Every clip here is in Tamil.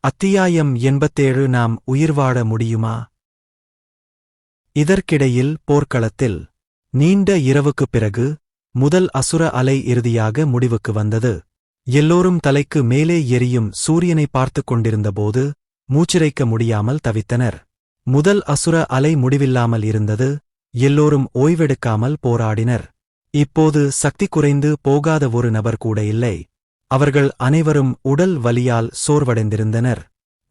அத்தியாயம் 87 நாம் உயிர் வாழ முடியுமா? இதற்கிடையில் போர்க்களத்தில் நீண்ட இரவுக்குப் பிறகு முதல் அசுர அலை இறுதியாக முடிவுக்கு வந்தது. எல்லோரும் தலைக்கு மேலே எரியும் சூரியனை பார்த்துக் கொண்டிருந்தபோது மூச்சிறைக்க முடியாமல் தவித்தனர். முதல் அசுர அலை முடிவில்லாமல் இருந்தது. எல்லோரும் ஓய்வெடுக்காமல் போராடினர். இப்போது சக்தி குறைந்து போகாத ஒரு நபர் கூட இல்லை. அவர்கள் அனைவரும் உடல் வலியால் சோர்வடைந்திருந்தனர்.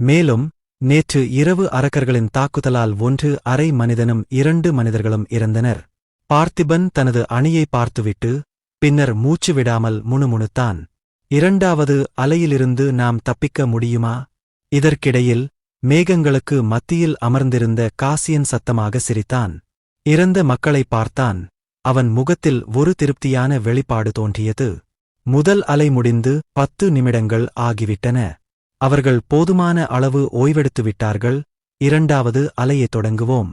மேலும் நேற்று இரவு அரக்கர்களின் தாக்குதலால் 1 மனிதனும் 2 மனிதர்களும் இறந்தனர். பார்த்திபன் தனது அணியை பார்த்துவிட்டு பின்னர் மூச்சு விடாமல் முணுமுணுத்தான். 2வது அலையிலிருந்து நாம் தப்பிக்க முடியுமா? இதற்கிடையில் மேகங்களுக்கு மத்தியில் அமர்ந்திருந்த காசியன் சத்தமாக சிரித்தான். இறந்த மக்களைப் பார்த்தான். அவன் முகத்தில் ஒரு திருப்தியான வெளிப்பாடு தோன்றியது. முதல் அலை முடிந்து 10 நிமிடங்கள் ஆகிவிட்டன. அவர்கள் போதுமான அளவு ஓய்வெடுத்துவிட்டார்கள். 2வது அலையைத் தொடங்குவோம்.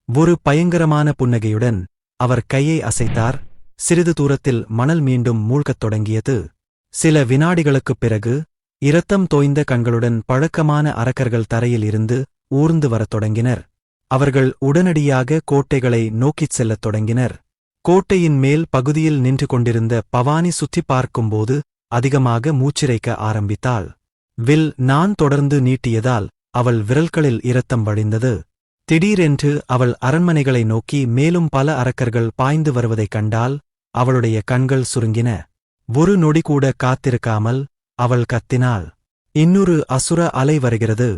ஒரு பயங்கரமான புன்னகையுடன் அவர் கையை அசைத்தார். சிறிது தூரத்தில் மணல் மீண்டும் மூழ்கத் தொடங்கியது. சில வினாடிகளுக்குப் பிறகு இரத்தம் தோய்ந்த கண்களுடன் பழக்கமான அரக்கர்கள் தரையில் இருந்து ஊர்ந்து வரத் தொடங்கினர். அவர்கள் உடனடியாக கோட்டைகளை நோக்கிச் செல்லத் தொடங்கினர். கோட்டையின் மேல் பகுதியில் நின்று கொண்டிருந்த பவானி சுற்றிப் பார்க்கும்போது அதிகமாக மூச்சிறைக்க ஆரம்பித்தாள். வில் நான் தொடர்ந்து நீட்டியதால் அவள் விரல்களில் இரத்தம் வழிந்தது. திடீரென்று அவள் அரண்மனைகளை நோக்கி மேலும் பல அரக்கர்கள் பாய்ந்து வருவதைக் கண்டால் அவளுடைய கண்கள் சுருங்கின. ஒரு நொடி கூட காத்திருக்காமல் அவள் கத்தினாள். இன்னொரு அசுர அலை வருகிறது.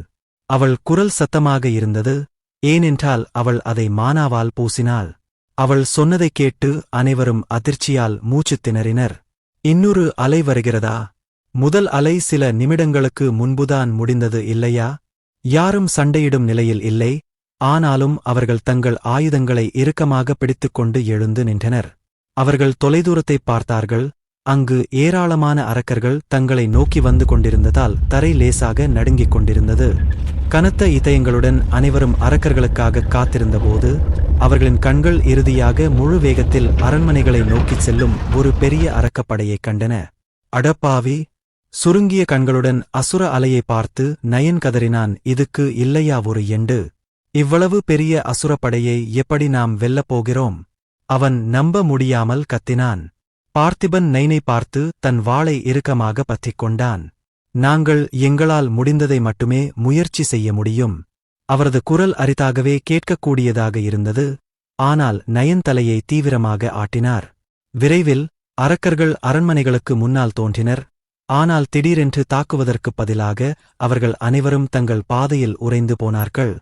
அவள் குரல் சத்தமாக இருந்தது. ஏனென்றால் அவள் அதை மானாவால் பூசினாள். அவள் சொன்னதைக் கேட்டு அனைவரும் அதிர்ச்சியால் மூச்சுத் திணறினர். இன்னொரு அலை வருகிறதா? முதல் அலை சில நிமிடங்களுக்கு முன்புதான் முடிந்தது இல்லையா? யாரும் சண்டையிடும் நிலையில் இல்லை. ஆனாலும் அவர்கள் தங்கள் ஆயுதங்களை இறுக்கமாக பிடித்துக்கொண்டு எழுந்து நின்றனர். அவர்கள் தொலைதூரத்தைப் பார்த்தார்கள். அங்கு ஏராளமான அரக்கர்கள் தங்களை நோக்கி வந்து கொண்டிருந்ததால் தரை லேசாக நடுங்கிக் கொண்டிருந்தது. கனத்த இதயங்களுடன் அனைவரும் அரக்கர்களுக்காக காத்திருந்தபோது அவர்களின் கண்கள் இறுதியாக முழு வேகத்தில் அரண்மனைகளை நோக்கிச் செல்லும் ஒரு பெரிய அரக்கப்படையைக் கண்டன. அடப்பாவி! சுருங்கிய கண்களுடன் அசுர அலையை பார்த்து நயன் கதறினான். இதுக்கு இல்லையா ஒரு எண்டு? இவ்வளவு பெரிய அசுரப்படையை எப்படி நாம் வெல்லப் போகிறோம்? அவன் நம்ப முடியாமல் கத்தினான். பார்த்திபன் நைனை பார்த்து தன் வாளை இறுக்கமாக பற்றிக் கொண்டான். நாங்கள் எங்களால் முடிந்ததை மட்டுமே முயற்சி செய்ய முடியும். அவரது குரல் அரிதாகவே கேட்கக்கூடியதாக இருந்தது. ஆனால் நயன் தலையை தீவிரமாக ஆட்டினார். விரைவில் அரக்கர்கள் அரண்மனைகளுக்கு முன்னால் தோன்றினர். ஆனால் திடீரென்று தாக்குவதற்குப் பதிலாக அவர்கள் அனைவரும் தங்கள் பாதையில் உறைந்து போனார்கள்.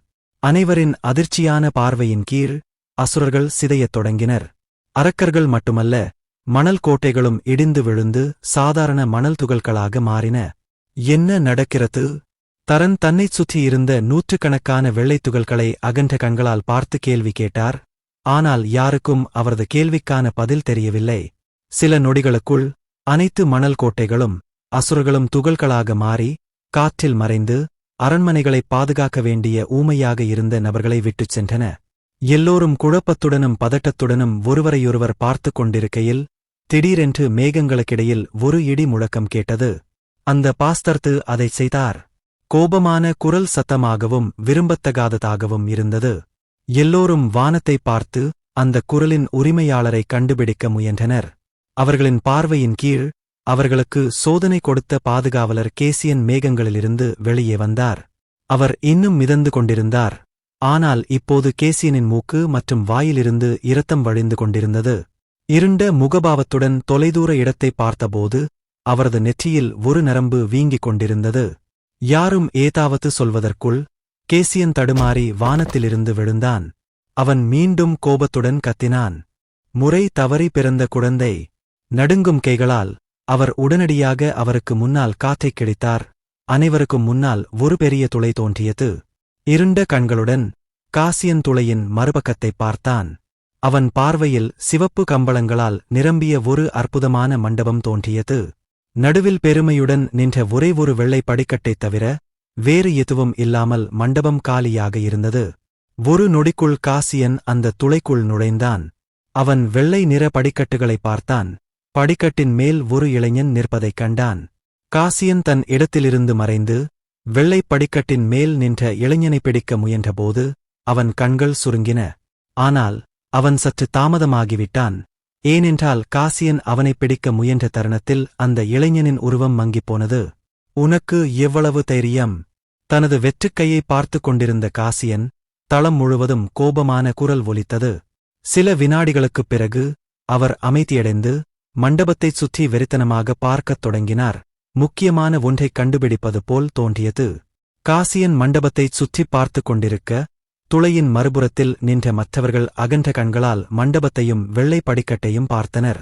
அனைவரின் அதிர்ச்சியான பார்வையின் கீழ் அசுரர்கள் சிதையத் தொடங்கினர். அரக்கர்கள் மட்டுமல்ல, மணல் கோட்டைகளும் இடிந்து விழுந்து சாதாரண மணல் துகள்களாக மாறின. என்ன நடக்கிறது? தரன் தன்னைச் சுற்றியிருந்த 100கணக்கான வெள்ளைத் துகள்களை அகன்ற கண்களால் பார்த்து கேள்வி கேட்டார். ஆனால் யாருக்கும் அவரது கேள்விக்கான பதில் தெரியவில்லை. சில நொடிகளுக்குள் அனைத்து மணல் கோட்டைகளும் அசுரர்களும் துகள்களாக மாறி காற்றில் மறைந்து அரண்மனைகளைப் பாதுகாக்க வேண்டிய ஊமையாக இருந்த நபர்களை விட்டுச் சென்றன. எல்லோரும் குழப்பத்துடனும் பதட்டத்துடனும் ஒருவரையொருவர் பார்த்துக் கொண்டிருக்கையில் திடீரென்று மேகங்களுக்கிடையில் ஒரு இடி முழக்கம் கேட்டது. அந்த பாஸ்தர்த்து அதைச் செய்தார். கோபமான குரல் சத்தமாகவும் விரும்பத்தகாததாகவும் இருந்தது. எல்லோரும் வானத்தைப் பார்த்து அந்த குரலின் உரிமையாளரை கண்டுபிடிக்க முயன்றனர். அவர்களின் பார்வையின் கீழ் அவர்களுக்கு சோதனை கொடுத்த பாதுகாவலர் கேசியன் மேகங்களிலிருந்து வெளியே வந்தார். அவர் இன்னும் மிதந்து கொண்டிருந்தார். ஆனால் இப்போது கேசியனின் மூக்கு மற்றும் வாயிலிருந்து இரத்தம் வழிந்து கொண்டிருந்தது. இருண்ட முகபாவத்துடன் தொலைதூர இடத்தைப் பார்த்தபோது அவரது நெற்றியில் ஒரு நரம்பு வீங்கிக் கொண்டிருந்தது. யாரும் ஏதாவது சொல்வதற்குள் கேசியன் தடுமாறி வானத்திலிருந்து விழுந்தான். அவன் மீண்டும் கோபத்துடன் கத்தினான். முறை தவறி பிறந்த குழந்தை! நடுங்கும் கைகளால் அவர் உடனடியாக அவருக்கு முன்னால் காற்றைக் கிழித்தார். அனைவருக்கும் முன்னால் ஒரு பெரிய துளை தோன்றியது. இருண்ட கண்களுடன் காசியன் துளையின் மறுபக்கத்தைப் பார்த்தான். அவன் பார்வையில் சிவப்பு கம்பளங்களால் நிரம்பிய ஒரு அற்புதமான மண்டபம் தோன்றியது. நடுவில் பெருமையுடன் நின்ற ஒரே ஒரு வெள்ளை படிக்கட்டைத் தவிர வேறு எதுவும் இல்லாமல் மண்டபம் காலியாக இருந்தது. ஒரு நொடிக்குள் காசியன் அந்த துளைக்குள் நுழைந்தான். அவன் வெள்ளை நிற படிக்கட்டுகளைப் பார்த்தான். படிக்கட்டின் மேல் ஒரு இளைஞன் நிற்பதைக் கண்டான். காசியன் தன் இடத்திலிருந்து மறைந்து வெள்ளைப் படிக்கட்டின் மேல் நின்ற இளைஞனை பிடிக்க முயன்றபோது அவன் கண்கள் சுருங்கின. ஆனால் அவன் சற்று தாமதமாகிவிட்டான். ஏனென்றால் காசியன் அவனைப் பிடிக்க முயன்ற தருணத்தில் அந்த இளைஞனின் உருவம் மங்கிப்போனது. உனக்கு எவ்வளவு தைரியம்? தனது வெற்றுக்கையை பார்த்துக் கொண்டிருந்த காசியன் தளம் முழுவதும் கோபமான குரல் ஒலித்தது. சில வினாடிகளுக்குப் பிறகு அவர் அமைதியடைந்து மண்டபத்தைச் சுற்றி வெறித்தனமாக பார்க்கத் தொடங்கினார். முக்கியமான ஒன்றைக் கண்டுபிடிப்பது போல் தோன்றியது. காசியன் மண்டபத்தைச் சுற்றிப் பார்த்துக் கொண்டிருக்க, துளையின் மறுபுறத்தில் நின்ற மற்றவர்கள் அகன்ற கண்களால் மண்டபத்தையும் வெள்ளை படிக்கட்டையும் பார்த்தனர்.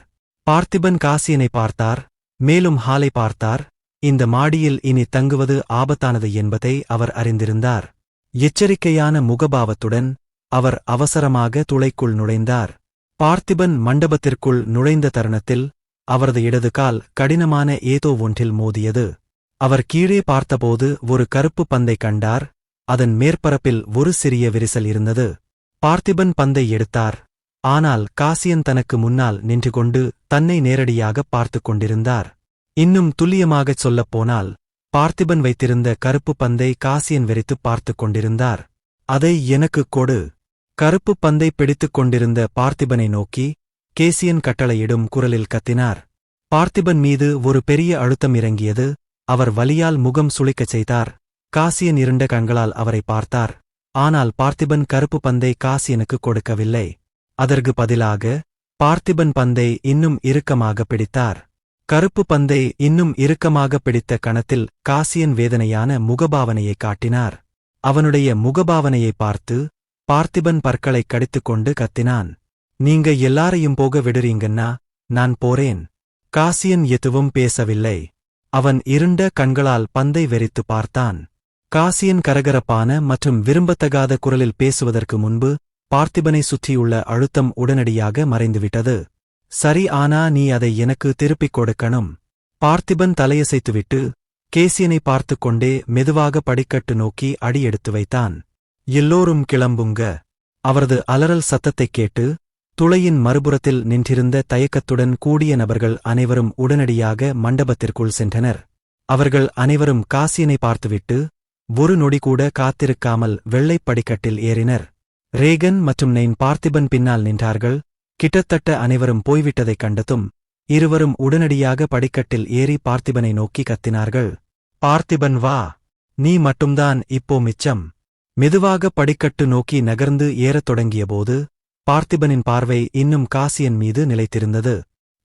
பார்த்திபன் காசியனை பார்த்தார், மேலும் ஹாலை பார்த்தார். இந்த மாடியில் இனி தங்குவது ஆபத்தானது என்பதை அவர் அறிந்திருந்தார். எச்சரிக்கையான முகபாவத்துடன் அவர் அவசரமாக துளைக்குள் நுழைந்தார். பார்த்திபன் மண்டபத்திற்குள் நுழைந்த தருணத்தில் அவரது இடது கால் கடினமான ஏதோ ஒன்றில் மோதியது. அவர் கீழே பார்த்தபோது ஒரு கருப்பு பந்தை கண்டார். அதன் மேற்பரப்பில் ஒரு சிறிய விரிசல் இருந்தது. பார்த்திபன் பந்தை எடுத்தார். ஆனால் காசியன் தனக்கு முன்னால் நின்று கொண்டு தன்னை நேரடியாகப் பார்த்துக் கொண்டிருந்தார். இன்னும் துல்லியமாகச் சொல்லப்போனால், பார்த்திபன் வைத்திருந்த கருப்பு பந்தை காசியன் வெறித்துப் பார்த்துக் கொண்டிருந்தார். அதை எனக்குக் கொடு. கருப்பு பந்தை பிடித்துக் கொண்டிருந்த பார்த்திபனை நோக்கி கேசியன் கட்டளையிடும் குரலில் கத்தினார். பார்த்திபன் மீது ஒரு பெரிய அழுத்தம் இறங்கியது. அவர் வலியால் முகம் சுளிக்கச் செய்தார். காசியன் இருண்ட கண்களால் அவரை பார்த்தார். ஆனால் பார்த்திபன் கருப்பு பந்தை காசியனுக்கு கொடுக்கவில்லை. அதற்கு பதிலாக பார்த்திபன் பந்தை இன்னும் இறுக்கமாக பிடித்தார். கருப்பு பந்தை இன்னும் இறுக்கமாக பிடித்த கணத்தில் காசியன் வேதனையான முகபாவனையை காட்டினார். அவனுடைய முகபாவனையை பார்த்து பார்த்திபன் பற்களைக் கடித்துக்கொண்டு கத்தினான். நீங்க எல்லாரையும் போக விடுறீங்கன்னா நான் போறேன். காசியன் எதுவும் பேசவில்லை. அவன் இருண்ட கண்களால் பந்தை வெறித்து பார்த்தான். காசியன் கரகரப்பான மற்றும் விரும்பத்தகாத குரலில் பேசுவதற்கு முன்பு பார்த்திபனை சுற்றியுள்ள அழுத்தம் உடனடியாக மறைந்துவிட்டது. சரி, ஆனா நீ அதை எனக்கு திருப்பிக் கொடுக்கணும். பார்த்திபன் தலையசைத்துவிட்டு கேசியனை பார்த்துக் கொண்டே மெதுவாக படிக்கட்டு நோக்கி அடி எடுத்து வைத்தான். எல்லோரும் கிளம்புங்க. அவரது அலறல் சத்தத்தைக் கேட்டு துளையின் மறுபுறத்தில் நின்றிருந்த தயக்கத்துடன் கூடிய நபர்கள் அனைவரும் உடனடியாக மண்டபத்திற்குள் சென்றனர். அவர்கள் அனைவரும் காசியனை பார்த்துவிட்டு ஒரு நொடி கூட காத்திருக்காமல் வெள்ளைப் படிக்கட்டில் ஏறினர். ரேகன் மற்றும் நெய்ன் பார்த்திபன் பின்னால் நின்றார்கள். கிட்டத்தட்ட அனைவரும் போய்விட்டதைக் கண்டதும் இருவரும் உடனடியாக படிக்கட்டில் ஏறி பார்த்திபனை நோக்கி கத்தினார்கள். பார்த்திபன், வா, நீ மட்டும்தான் இப்போ மிச்சம். மெதுவாக படிக்கட்டு நோக்கி நகர்ந்து ஏறத் தொடங்கியபோது பார்த்திபனின் பார்வை இன்னும் காசியன் மீது நிலைத்திருந்தது.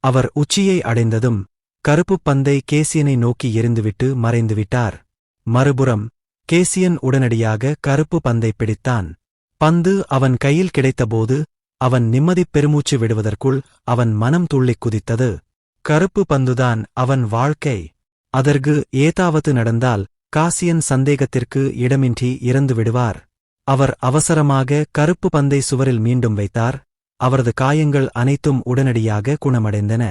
அவர் உச்சியை அடைந்ததும் கருப்புப் பந்தை கேசியனை நோக்கி எறிந்துவிட்டு மறைந்துவிட்டார். மறுபுறம் கேசியன் உடனடியாக கருப்பு பந்தை பிடித்தான். பந்து அவன் கையில் கிடைத்தபோது அவன் நிம்மதிப் பெருமூச்சு விடுவதற்குள் அவன் மனம் துள்ளிக் குதித்தது. கருப்பு பந்துதான் அவன் வாழ்க்கை. அதற்கு ஏதாவது நடந்தால் காசியன் சந்தேகத்திற்கு இடமின்றி இறந்து விடுவார். அவர் அவசரமாக கருப்பு பந்தை சுவரில் மீண்டும் வைத்தார். அவரது காயங்கள் அனைத்தும் உடனடியாக குணமடைந்தன.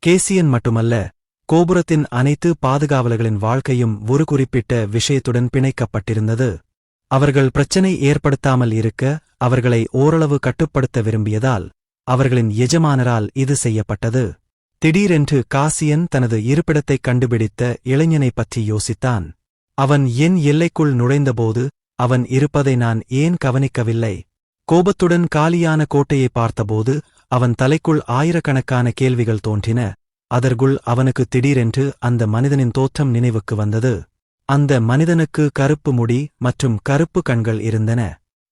கேசியன் மட்டுமல்ல, கோபுரத்தின் அனைத்து பாதுகாவலர்களின் வாழ்க்கையும் ஒரு குறிப்பிட்ட விஷயத்துடன் பிணைக்கப்பட்டிருந்தது. அவர்கள் பிரச்சனை ஏற்படுத்தாமல் இருக்க அவர்களை ஓரளவு கட்டுப்படுத்த விரும்பியதால் அவர்களின் எஜமானரால் இது செய்யப்பட்டது. திடீரென்று காசியன் தனது இருப்பிடத்தைக் கண்டுபிடித்த இளைஞனைப் பற்றி யோசித்தான். அவன் என் எல்லைக்குள் நுழைந்தபோது அவன் இருப்பதை நான் ஏன் கவனிக்கவில்லை? கோபத்துடன் காலியான கோட்டையை பார்த்தபோது அவன் தலைக்குள் ஆயிரக்கணக்கான கேள்விகள் தோன்றின. அதற்குள் அவனுக்கு திடீரென்று அந்த மனிதனின் தோற்றம் நினைவுக்கு வந்தது. அந்த மனிதனுக்கு கருப்பு முடி மற்றும் கருப்பு கண்கள் இருந்தன.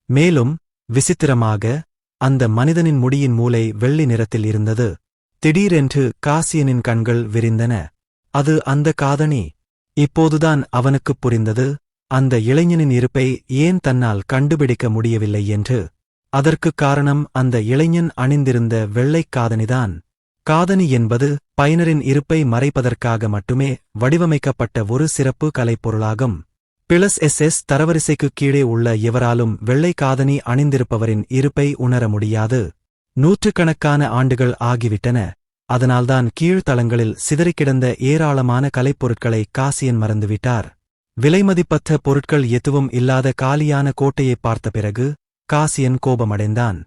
மேலும் விசித்திரமாக அந்த மனிதனின் முடியின் மூலை வெள்ளி நிறத்தில் இருந்தது. திடீரென்று காசியனின் கண்கள் விரிந்தன. அது அந்த காதணி. இப்போதுதான் அவனுக்குப் புரிந்தது, அந்த இளைஞனின் இருப்பை ஏன் தன்னால் கண்டுபிடிக்க முடியவில்லை என்று. அதற்குக் காரணம் அந்த இளைஞன் அணிந்திருந்த வெள்ளைக் காதணிதான். காதணி என்பது பயனரின் இருப்பை மறைப்பதற்காக மட்டுமே வடிவமைக்கப்பட்ட ஒரு சிறப்பு கலைப்பொருளாகும். +SS தரவரிசைக்குக் கீழே உள்ள எவராலும் வெள்ளை காதணி அணிந்திருப்பவரின் இருப்பை உணர முடியாது. நூற்றுக்கணக்கான ஆண்டுகள் ஆகிவிட்டன. அதனால்தான் கீழ்த்தளங்களில் சிதறிக்கிடந்த ஏராளமான கலைப்பொருட்களை காசியன் மறந்துவிட்டார். விலைமதிப்பற்ற பொருட்கள் எதுவும் இல்லாத காலியான கோட்டையைப் பார்த்த பிறகு காசியன் கோபமடைந்தான்.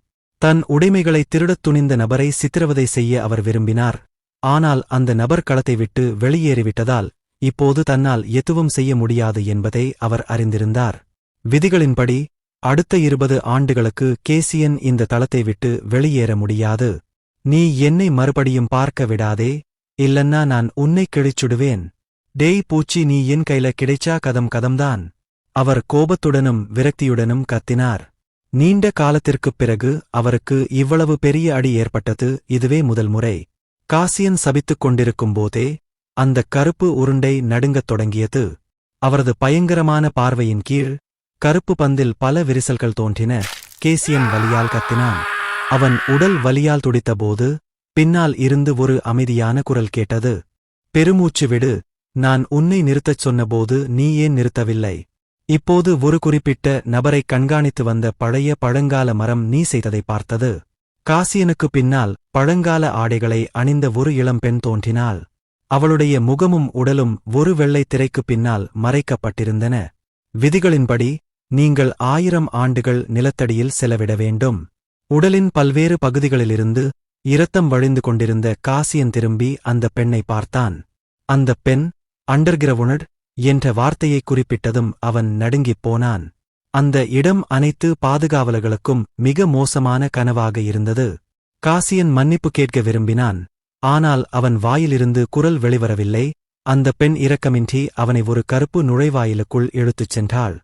தன் உடைமைகளை திருடத் துணிந்த நபரை சித்திரவதை செய்ய அவர் விரும்பினார். ஆனால் அந்த நபர் களத்தை விட்டு வெளியேறிவிட்டதால் இப்போது தன்னால் எதுவும் செய்ய முடியாது என்பதை அவர் அறிந்திருந்தார். விதிகளின்படி அடுத்த 20 ஆண்டுகளுக்கு கேசியன் இந்த தளத்தை விட்டு வெளியேற முடியாது. நீ என்னை மறுபடியும் பார்க்க விடாதே, இல்லன்னா நான் உன்னை கிழிச்சுடுவேன். டேய் பூச்சி, நீ என் கையில கிடைச்சா கதம்தான். அவர் கோபத்துடனும் விரக்தியுடனும் கத்தினார். நீண்ட காலத்திற்குப் பிறகு அவருக்கு இவ்வளவு பெரிய அடி ஏற்பட்டது இதுவே முதல் முறை. காசியன் சபித்துக் கொண்டிருக்கும்போதே அந்த கருப்பு உருண்டை நடுங்கத் தொடங்கியது. அவரது பயங்கரமான பார்வையின் கீழ் கருப்பு பந்தில் பல விரிசல்கள் தோன்றின. கேசியன் வலியால் கத்தினான். அவன் உடல் வலியால் துடித்தபோது பின்னால் இருந்து ஒரு அமைதியான குரல் கேட்டது. பெருமூச்சு விடு, நான் உன்னை நிறுத்தச் சொன்னபோது நீ ஏன் நிறுத்தவில்லை? இப்போது ஒரு குறிப்பிட்ட நபரை கண்காணித்து வந்த பழைய பழங்கால மரம் நீ செய்ததை பார்த்தது. காசியனுக்கு பின்னால் பழங்கால ஆடைகளை அணிந்த ஒரு இளம்பெண் தோன்றினாள். அவளுடைய முகமும் உடலும் ஒரு வெள்ளைத் திரைக்குப் பின்னால் மறைக்கப்பட்டிருந்தன. விதிகளின்படி நீங்கள் 1000 ஆண்டுகள் நிலத்தடியில் செலவிட வேண்டும். உடலின் பல்வேறு பகுதிகளிலிருந்து இரத்தம் வழிந்து கொண்டிருந்த காசியன் திரும்பி அந்த பெண்ணை பார்த்தான். அந்தப் பெண் அண்டர்கிரவுண்ட் என்ற வார்த்தையை குறிப்பிட்டதும் அவன் நடுங்கிப் போனான். அந்த இடம் அனைத்து பாதுகாவலர்களுக்கும் மிக மோசமான கனவாக இருந்தது. காசியன் மன்னிப்பு கேட்க விரும்பினான். ஆனால் அவன் வாயிலிருந்து குரல் வெளிவரவில்லை. அந்த பெண் இரக்கமின்றி அவனை ஒரு கருப்பு நுழைவாயிலுக்குள் இழுத்துச் சென்றாள்.